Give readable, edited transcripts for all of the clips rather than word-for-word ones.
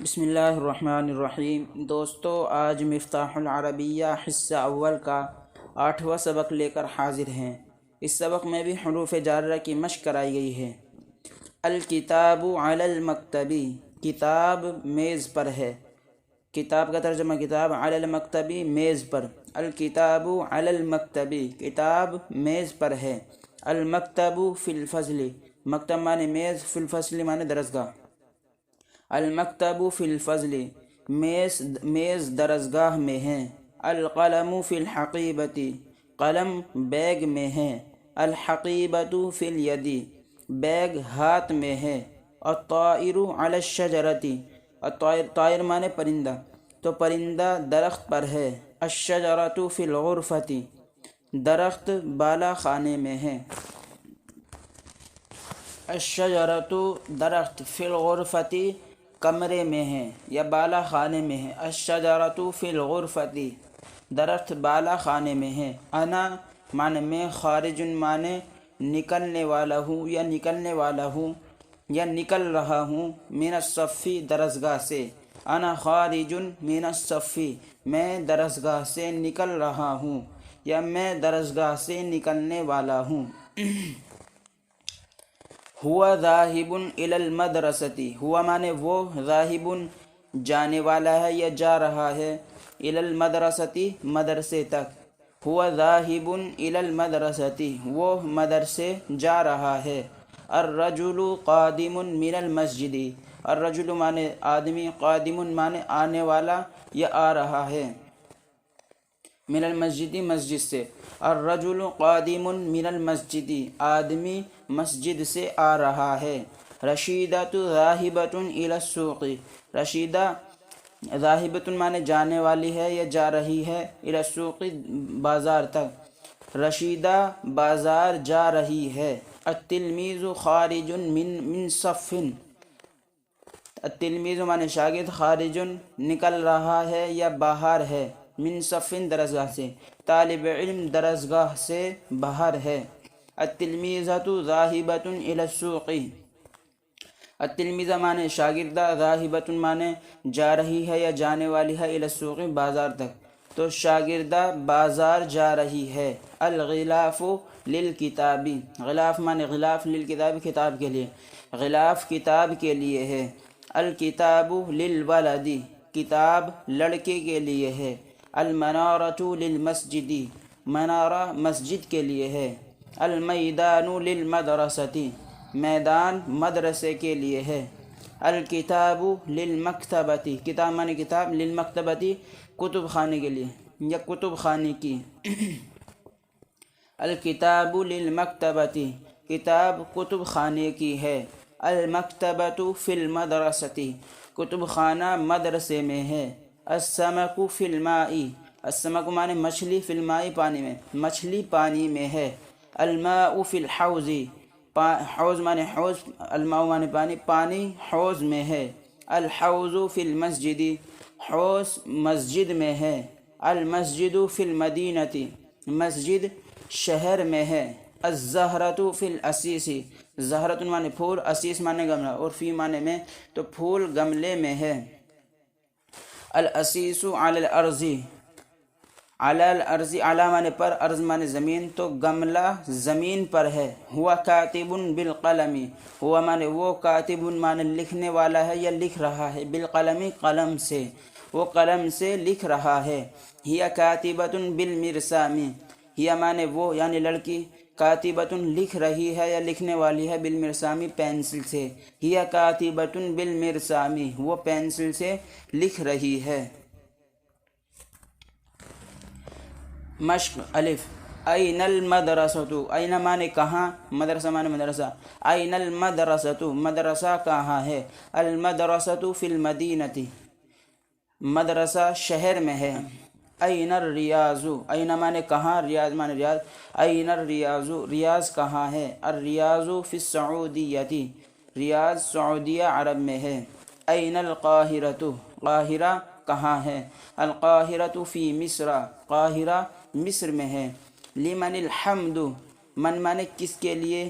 بسم اللہ الرحمن الرحیم۔ دوستو، آج مفتاح العربیہ حصہ اول کا 8واں سبق لے کر حاضر ہیں۔ اس سبق میں بھی حروف جارہ کی مشق کرائی گئی ہے۔ الکتاب علی المکتبی، کتاب میز پر ہے۔ کتاب کا ترجمہ کتاب، علی المکتبی میز پر۔ الکتاب علی المکتبی، کتاب میز پر ہے۔ المکتب فی الفصل، مکتب معنی میز، فی الفصل معنی درسگاہ۔ المکتب فی الفضل، میز درسگاہ میں ہے۔ القلم فی الحقیبۃ، قلم بیگ میں ہے۔ الحقیبۃ فی الید، بیگ ہاتھ میں ہے۔ الطائر علی الشجرۃ، طائر معنی پرندہ، تو پرندہ درخت پر ہے۔ الشجرۃ فی الغرفۃ، درخت بالا خانے میں ہے۔ الشجرۃ درخت، فی الغرفۃ کمرے میں ہے یا بالا خانے میں ہے۔ الشجرۃ فی الغرفۃ، درخت بالا خانے میں ہے۔ انا معنی میں، خارج معنی نکلنے والا ہوں یا نکلنے والا ہوں یا نکل رہا ہوں۔ من الصف، درسگاہ سے۔ انا خارج من الصف، میں درسگاہ سے نکل رہا ہوں یا میں درسگاہ سے نکلنے والا ہوں۔ ہوا ذاہب الی المدرسۃ، ہوا معنی وہ، ذاہب جانے والا ہے یا جا رہا ہے، الی المدرسۃ مدرسے تک۔ ہوا ذاہب الی المدرسۃ، وہ مدرسے جا رہا ہے۔ الرجل قادم من المسجد، الرجل معنی آدمی، قادم معنی آنے والا یا آ رہا ہے، من المسجد مسجد سے۔ الرجل قادم من المسجد، آدمی مسجد سے آ رہا ہے۔ رشیدۃ ذاہبۃ الی السوق، رشیدہ ذاہبۃ معنی جانے والی ہے یا جا رہی ہے، الی السوق بازار تک۔ رشیدہ بازار جا رہی ہے۔ التلمیذ خارج من صف، التلمیذ معنی شاگرد، خارج نکل رہا ہے یا باہر ہے، من صف درسگاہ سے، طالب علم درسگاہ سے باہر ہے۔ التلمیذۃ ذاہبۃ الی السوق، التلمیذہ معنی شاگردہ، ذاہبۃ معنی جا رہی ہے یا جانے والی ہے، الی السوق بازار تک، تو شاگردہ بازار جا رہی ہے۔ الغلاف للکتاب، غلاف معنی غلاف، للکتاب کتاب کے لیے، غلاف کتاب کے لیے ہے۔ الکتاب للولد، کتاب لڑکے کے لیے ہے۔ المنارۃ للمسجد، منارہ مسجد کے لیے ہے۔ المیدان للمدرسۃ، میدان مدرسے کے لیے ہے۔ الکتاب للمکتبۃ، کتاب معنی کتاب، للمکتبۃ کتب خانے کے لیے یا کتب خانے کی۔ الکتاب للمکتبۃ، کتاب کتب خانے کی ہے۔ المکتبۃ فی المدرسۃ، کتب خانہ مدرسے میں ہے۔ السمک فی الماء، السمک معنی مچھلی، فی الماء پانی میں، مچھلی پانی میں ہے۔ الماء فی الحوض، حوض معنی حوض، الماء معنی پانی، پانی حوض میں ہے۔ الحوض فی المسجد، حوض مسجد میں ہے۔ المسجد فی المدینۃ، مسجد شہر میں ہے۔ الزہرۃ فی الاسیس، زہرۃ معنی پھول، اسیس معنی گملہ، اور فی معنی میں، تو پھول گملے میں ہے۔ الاسیس علی الارض، علی الارض، علی معنی پر، ارض معنی زمین، تو گملہ زمین پر ہے۔ ہوا کاتب بالقلم، ہوا معنی وہ، کاتب معنی لکھنے والا ہے یا لکھ رہا ہے، بالقلم قلم سے، وہ قلم سے لکھ رہا ہے۔ ہی کاتبۃ بالمرسام، ہی معنی وہ یعنی لڑکی، کاتبۃ لکھ رہی ہے یا لکھنے والی ہے، بالمرسام پینسل سے۔ ہی کاتبۃ بالمرسام، وہ پینسل سے لکھ رہی ہے۔ مشق الف، این المدرسۃ، این معنی کہاں، مدرسہ معنی مدرسہ، این المدرسۃ مدرسہ کہاں ہے۔ المدرسۃ فی المدینۃ، مدرسہ شہر میں ہے۔ این الریاض، این معنی کہاں، ریاض معنی ریاض، این الریاض ریاض کہاں ہے۔ الریاض فی السعودیۃ، ریاض سعودیہ عرب میں ہے۔ این القاہرۃ، قاہرہ کہاں ہے۔ القاہرۃ فی مصر، قاہرہ مصر میں ہے۔ لمن الحمد، من معنی کس کے لیے،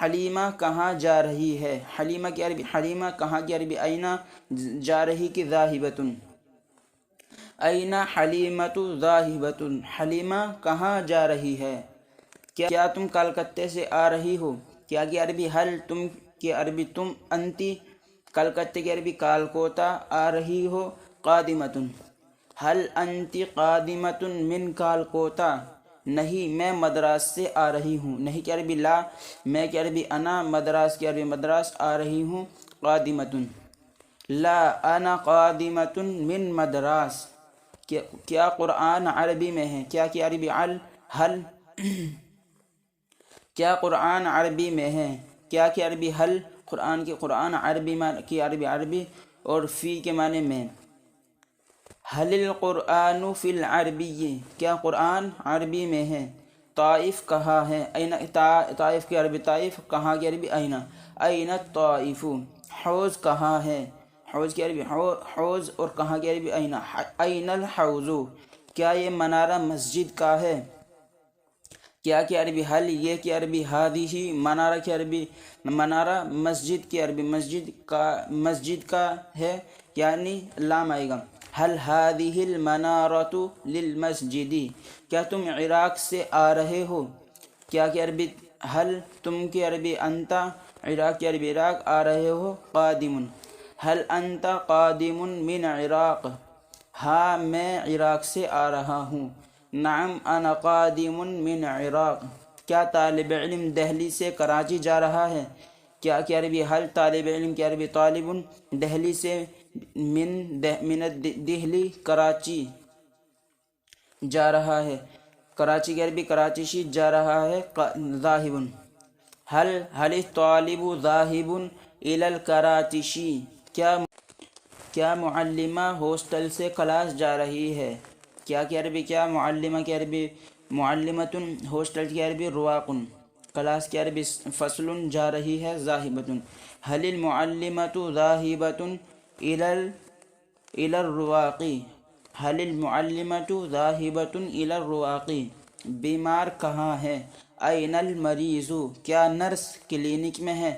حلیمہ کہاں جا رہی ہے؟ حلیمہ کی عربی، حلیمہ کہاں کی عربی اینا، جا رہی کی ذاہبتن، اینا حلیمۃ ذاہبتن، حلیمہ کہاں جا رہی ہے؟ کیا تم کلکتے سے آ رہی ہو؟ کیا کی عربی حل، تم کی عربی تم، انتی کلکتے کی عربی کالکوتا، آ رہی ہو قادمتن، حل انتی قادمتن من کالکوتا، نہیں میں مدراس سے آ رہی ہوں، نہیں کی عربی لا، میں کی عربی انا، مدراس کی عربی مدراس، آ رہی ہوں قادمتن، لا انا قادمتن من مدراس۔ کیا قرآن عربی میں ہے؟ کیا کی عربی حل، کیا قرآن عربی میں ہے؟ کیا کی عربی حل، قرآن عربی کی عربی عربی اور فی کے معنی میں، حل القرآن فی العربی، کیا قرآن عربی میں ہے؟ طائف کہاں ہے؟ این، طائف کی عربی طائف، کہاں کی عربی اینا، این الطائف، حوض کہاں ہے؟ حوض کی عربی حوض اور کہاں کی عربی اینا، این الحوض، کیا یہ منارہ مسجد کا ہے؟ کیا کی عربی حل، یہ کی عربی ہادی، منارہ کی عربی منارہ، مسجد کی عربی مسجد کا ہے، یعنی لام آئے گا، حل ہادی المنارۃ للمسجد، کیا تم عراق سے آ رہے ہو؟ کیا کی عربی حل، تم کی عربی انتا، عراق کی عربی عراق، آ رہے ہو قادم، حل انت قادم من عراق، ہاں میں عراق سے آ رہا ہوں، نعم انا قادم من عراق، کیا طالب علم دہلی سے کراچی جا رہا ہے؟ کیا کی عربی حل، طالب علم کی عربی طالب، دہلی سے من دہلی کراچی جا رہا ہے، کراچی کی عربی کراچی جا رہا ہے ذاہب، حل الطالب ذاہب الی الکراچی، کیا معلمہ ہاسٹل سے کلاس جا رہی ہے؟ کیا کی عربی کیا، معلمہ کی عربی معلمتن، ہاسٹل کی عربی رواقن، کلاس کی عربی فصل، جا رہی ہے ذاہبتن، حل المعلمۃ ذاہبۃ الی الرواق، حل المعلمۃ ذاہبۃ الی الرواق، بیمار کہاں ہے؟ این المریض، کیا نرس کلینک میں ہے؟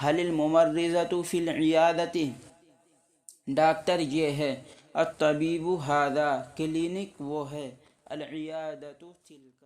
حل الممرضۃ فی العیادۃ، ڈاکٹر یہ ہے، الطبیب ھذا، کلینک وہ ہے، العیادۃ تلک۔